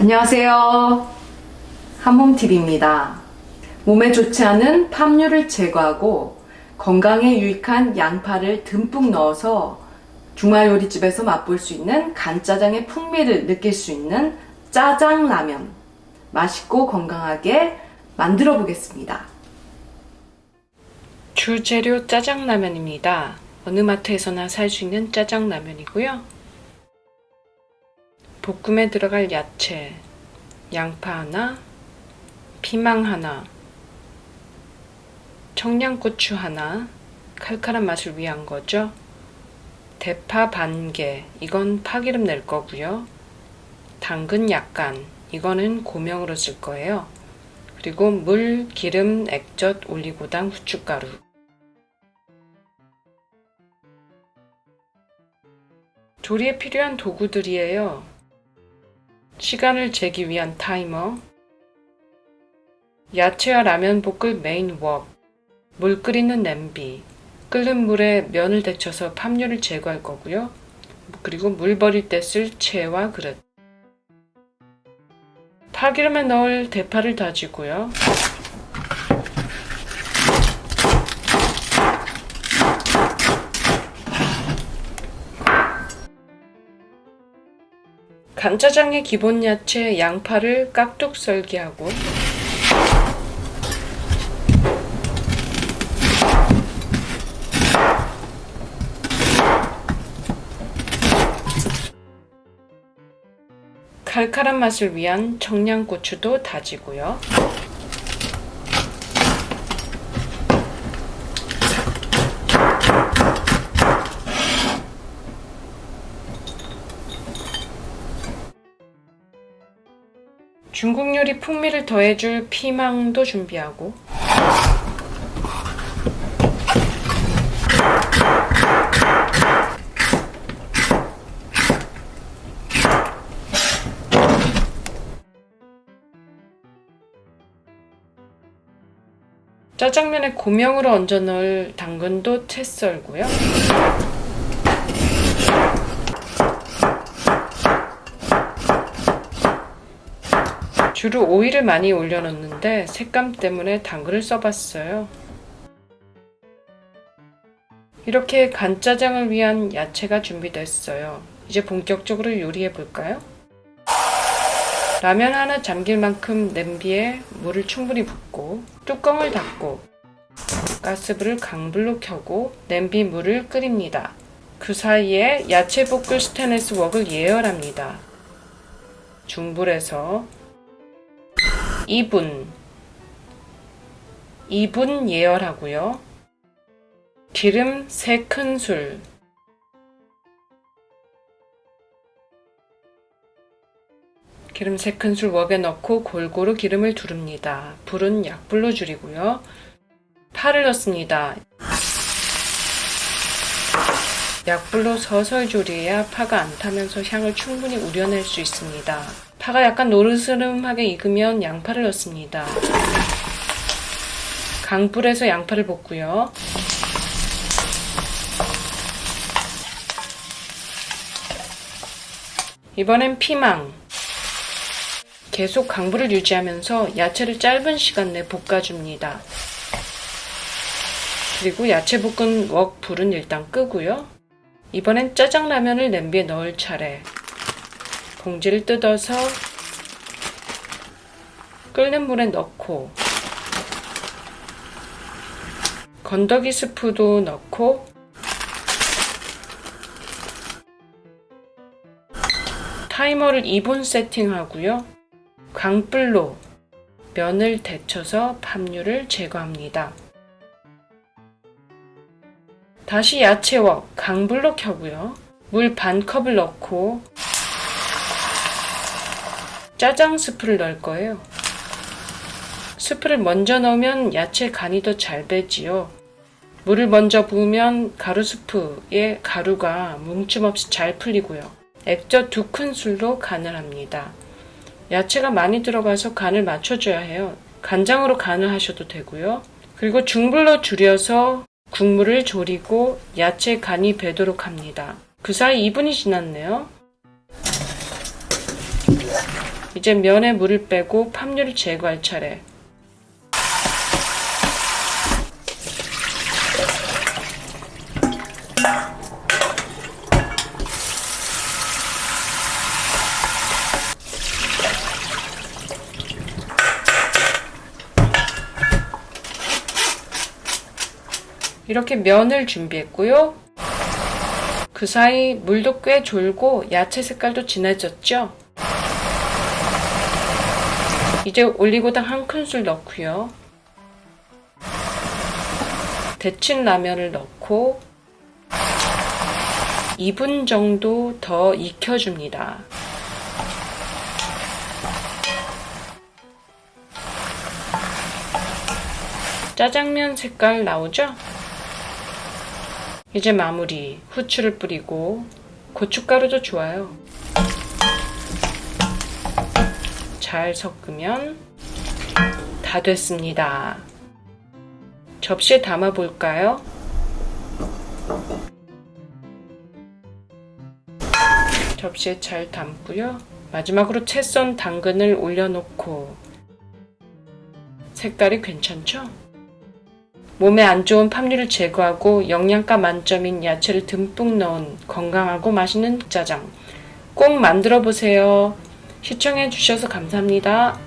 안녕하세요. 한몸TV입니다. 몸에 좋지 않은 팜유를 제거하고 건강에 유익한 양파를 듬뿍 넣어서 중화요리집에서 맛볼 수 있는 간짜장의 풍미를 느낄 수 있는 짜장라면, 맛있고 건강하게 만들어 보겠습니다. 주재료 짜장라면입니다. 어느 마트에서나 살 수 있는 짜장라면이고요. 볶음에 들어갈 야채, 양파 하나, 피망 하나, 청양고추 하나, 칼칼한 맛을 위한 거죠. 대파 반 개, 이건 파기름 낼 거고요. 당근 약간, 이거는 고명으로 쓸 거예요. 그리고 물, 기름, 액젓, 올리고당, 후춧가루. 조리에 필요한 도구들이에요. 시간을 재기 위한 타이머, 야채와 라면 볶을 메인 웍, 물 끓이는 냄비, 끓는 물에 면을 데쳐서 팜유를 제거할 거고요. 그리고 물 버릴 때 쓸 체와 그릇. 파기름에 넣을 대파를 다지고요. 간짜장의 기본 야채 양파를 깍둑 썰기 하고 칼칼한 맛을 위한 청양고추도 다지고요. 중국 요리 풍미를 더해줄 피망도 준비하고 짜장면에 고명으로 얹어 넣을 당근도 채 썰고요. 주로 오일을 많이 올려놓는데 색감 때문에 당근을 써봤어요. 이렇게 간짜장을 위한 야채가 준비됐어요. 이제 본격적으로 요리해 볼까요? 라면 하나 잠길 만큼 냄비에 물을 충분히 붓고 뚜껑을 닫고 가스불을 강불로 켜고 냄비 물을 끓입니다. 그 사이에 야채 볶을 스테인리스 웍을 예열합니다. 중불에서 2분 예열하고요. 기름 3큰술, 기름 3큰술 웍에 넣고 골고루 기름을 두릅니다. 불은 약불로 줄이고요. 파를 넣습니다. 약불로 서서히 조리해야 파가 안 타면서 향을 충분히 우려낼 수 있습니다. 파가 약간 노르스름하게 익으면 양파를 넣습니다. 강불에서 양파를 볶고요. 이번엔 피망. 계속 강불을 유지하면서 야채를 짧은 시간 내 볶아줍니다. 그리고 야채 볶은 웍 불은 일단 끄고요. 이번엔 짜장라면을 냄비에 넣을 차례. 봉지를 뜯어서 끓는 물에 넣고 건더기 스프도 넣고 타이머를 2분 세팅하고요. 강불로 면을 데쳐서 팜유를 제거합니다. 다시 야채 웍 강불로 켜고요. 물 반컵을 넣고 짜장 스프를 넣을 거예요. 스프를 먼저 넣으면 야채 간이 더 잘 배지요. 물을 먼저 부으면 가루 스프에 가루가 뭉침 없이 잘 풀리고요. 액젓 2큰술로 간을 합니다. 야채가 많이 들어가서 간을 맞춰줘야 해요. 간장으로 간을 하셔도 되고요. 그리고 중불로 줄여서 국물을 졸이고 야채 간이 배도록 합니다. 그 사이 2분이 지났네요. 이제 면에 물을 빼고 팜유를 제거할 차례. 이렇게 면을 준비했고요. 그 사이 물도 꽤 졸고 야채 색깔도 진해졌죠? 이제 올리고당 1큰술 넣고요. 데친 라면을 넣고 2분 정도 더 익혀줍니다. 짜장면 색깔 나오죠? 이제 마무리, 후추를 뿌리고 고춧가루도 좋아요. 잘 섞으면 다 됐습니다. 접시에 담아 볼까요? 접시에 잘 담고요. 마지막으로 채 썬 당근을 올려놓고 색깔이 괜찮죠? 몸에 안 좋은 팜유를 제거하고 영양가 만점인 야채를 듬뿍 넣은 건강하고 맛있는 짜장 꼭 만들어 보세요. 시청해 주셔서 감사합니다.